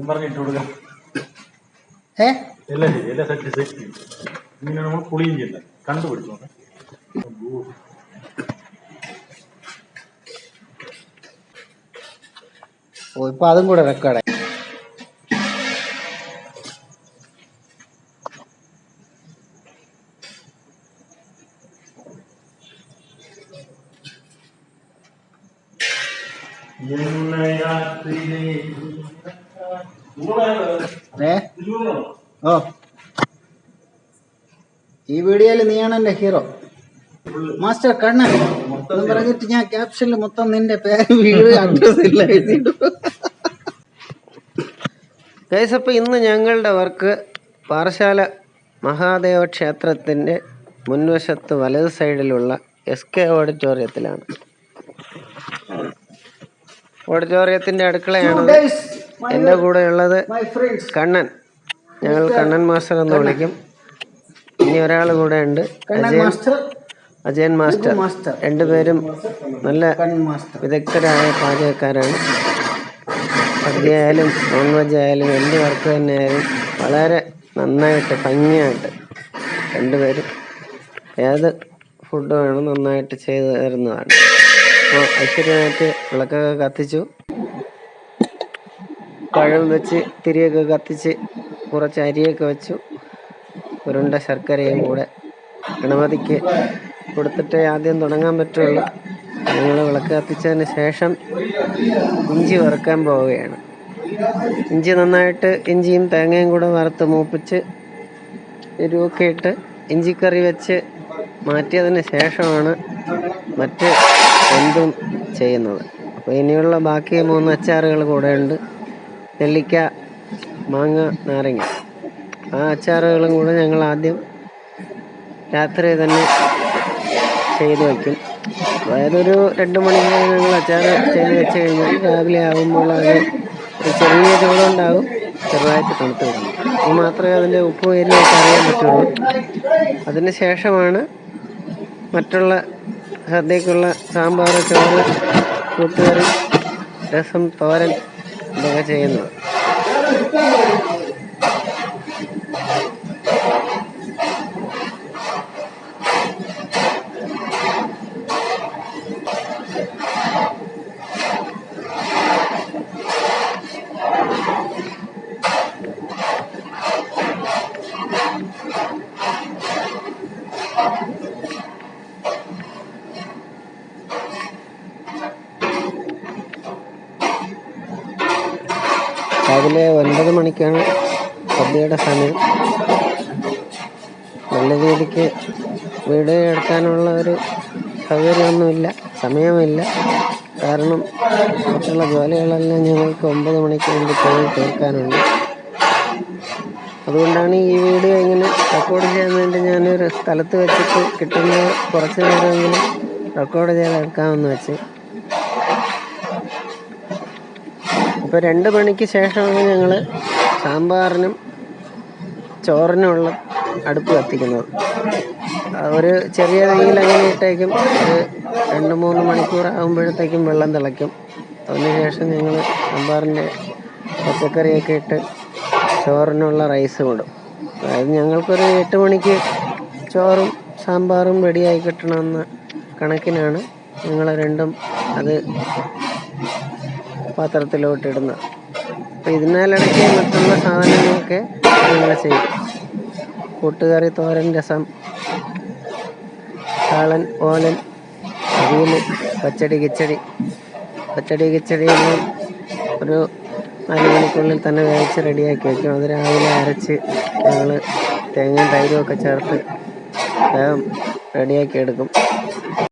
പറഞ്ഞിട്ട് കൊടുക്കാം. ഇല സെറ്റ് ഇങ്ങനെ നമ്മൾ പുളിയും ചെയ്യണ്ട കണ്ടുപിടിച്ചോ. ഇപ്പൊ അതും കൂടെ റെക്കോർഡായി. ഓ, ഈ വീഡിയോയില് നീയാണ് എന്റെ ഹീറോ. മാസ്റ്റർ കണ്ണൻ എന്ന് പറഞ്ഞിട്ട് ഞാൻ ക്യാപ്ഷനിൽ മൊത്തം നിന്റെ പേര്, വീട്, അഡ്രസ് ഇല്ല എഴുതിയിട്ടു. ഗൈസ്, ഇന്ന് ഞങ്ങളുടെ വർക്ക് പാറശാല മഹാദേവ ക്ഷേത്രത്തിൻ്റെ മുൻവശത്ത് വലത് സൈഡിലുള്ള SK ഓഡിറ്റോറിയത്തിലാണ്. ഓഡിറ്റോറിയത്തിൻ്റെ അടുക്കളയാണ്. എൻ്റെ കൂടെ ഉള്ളത് കണ്ണൻ. ഞങ്ങൾ കണ്ണൻ മാസ്റ്റർ എന്ന് വിളിക്കും. ഇനി ഒരാൾ കൂടെ ഉണ്ട്, അജയൻ മാസ്റ്റർ. രണ്ടുപേരും നല്ല വിദഗ്ധരായ പാചകക്കാരാണ്. സദ്യയായാലും നോൺ വെജ് ആയാലും എന്ത് വർക്ക് തന്നെയായാലും വളരെ നന്നായിട്ട് ഭംഗിയായിട്ട് രണ്ടുപേരും ഏത് ഫുഡ് വേണം നന്നായിട്ട് ചെയ്ത് തരുന്നതാണ്. അപ്പോൾ ഐശ്വര്യമായിട്ട് വിളക്കൊക്കെ കത്തിച്ചു, പഴം വെച്ച് തിരിയൊക്കെ കത്തിച്ച് കുറച്ച് അരിയൊക്കെ വെച്ചു. ഉരുണ്ട ശർക്കരയും കൂടെ ഗണപതിക്ക് കൊടുത്തിട്ട് ആദ്യം തുടങ്ങാൻ പറ്റുള്ളൂ. ഞങ്ങൾ വിളക്ക് കത്തിച്ചതിന് ശേഷം ഇഞ്ചി വറുക്കാൻ പോവുകയാണ്. ഇഞ്ചി നന്നായിട്ട് ഇഞ്ചിയും തേങ്ങയും കൂടെ വറുത്ത് മൂപ്പിച്ച് എരിവൊക്കെ ഇട്ട് ഇഞ്ചിക്കറി വെച്ച് മാറ്റിയതിന് ശേഷമാണ് മറ്റ് എന്തും ചെയ്യുന്നത്. അപ്പോൾ ഇനിയുള്ള ബാക്കി 3 അച്ചാറുകൾ കൂടെ ഉണ്ട്. നെല്ലിക്ക, മാങ്ങ, നാരങ്ങ. ആ അച്ചാറുകളും കൂടെ ഞങ്ങൾ ആദ്യം രാത്രി തന്നെ ചെയ്ത് വയ്ക്കും. അതായത് ഒരു 2 മണിക്ക് ഞങ്ങൾ അച്ചാർ ചെയ്ത് വെച്ച് കഴിഞ്ഞാൽ രാവിലെ ആകുമ്പോൾ അത് ഒരു ചെറിയ ചൂടുണ്ടാകും, ചെറുതായിട്ട് തണുത്ത് വരും. അപ്പോൾ മാത്രമേ അതിൻ്റെ ഉപ്പും എരിവൊക്കെ അറിയാൻ പറ്റുള്ളൂ. അതിന് ശേഷമാണ് മറ്റുള്ള സദ്യക്കുള്ള സാമ്പാർ, ചോറ്, കൂട്ടുകറി, രസം, തോരൻ ഇതൊക്കെ ചെയ്യുന്നത്. രാവിലെ 9 മണിക്കാണ് സദ്യയുടെ സമയം. നല്ല രീതിക്ക് വീഡിയോ എടുക്കാനുള്ള ഒരു സൗകര്യമൊന്നുമില്ല, സമയമില്ല. കാരണം മറ്റുള്ള ജോലികളെല്ലാം ഞങ്ങൾക്ക് 9 മണിക്ക് വേണ്ടി പോയി തീർക്കാനുണ്ട്. അതുകൊണ്ടാണ് ഈ വീഡിയോ ഇങ്ങനെ റെക്കോർഡ് ചെയ്യാൻ വേണ്ടി ഞാനൊരു സ്ഥലത്ത് വെച്ചിട്ട് കിട്ടുന്ന കുറച്ച് നേരമെങ്കിലും റെക്കോർഡ് ചെയ്തെടുക്കാമെന്ന് വെച്ച്. ഇപ്പോൾ 2 മണിക്ക് ശേഷമാണ് ഞങ്ങൾ സാമ്പാറിനും ചോറിനുമുള്ള അടുപ്പ് കത്തിക്കുന്നത്. ഒരു ചെറിയ തീയിൽ അങ്ങനെ ഇട്ടേക്കും. ഒരു 2-3 മണിക്കൂർ ആകുമ്പോഴത്തേക്കും വെള്ളം തിളയ്ക്കും. അതിനുശേഷം ഞങ്ങൾ സാമ്പാറിൻ്റെ പച്ചക്കറിയൊക്കെ ഇട്ട് ചോറിനുള്ള റൈസ് വിടും. അതായത് ഞങ്ങൾക്കൊരു 8 മണിക്ക് ചോറും സാമ്പാറും റെഡിയായി കിട്ടണമെന്ന കണക്കിനാണ് ഞങ്ങൾ രണ്ടും അത് പാത്രത്തിലോട്ടിടുന്നത്. അപ്പോൾ ഇതിനാലിടയ്ക്ക് മറ്റുള്ള സാധനങ്ങളൊക്കെ ഞങ്ങൾ ചെയ്യും. കൂട്ടുകറി, തോരൻ, രസം, കാളൻ, ഓലൻ, അവിയൽ, പച്ചടി, കിച്ചടി എല്ലാം ഒരു 4 മണിക്കുള്ളിൽ തന്നെ വേവിച്ച് റെഡിയാക്കി വയ്ക്കും. അത് രാവിലെ അരച്ച് ഞങ്ങൾ തേങ്ങയും തൈരും ഒക്കെ ചേർത്ത് വേഗം റെഡിയാക്കി എടുക്കും.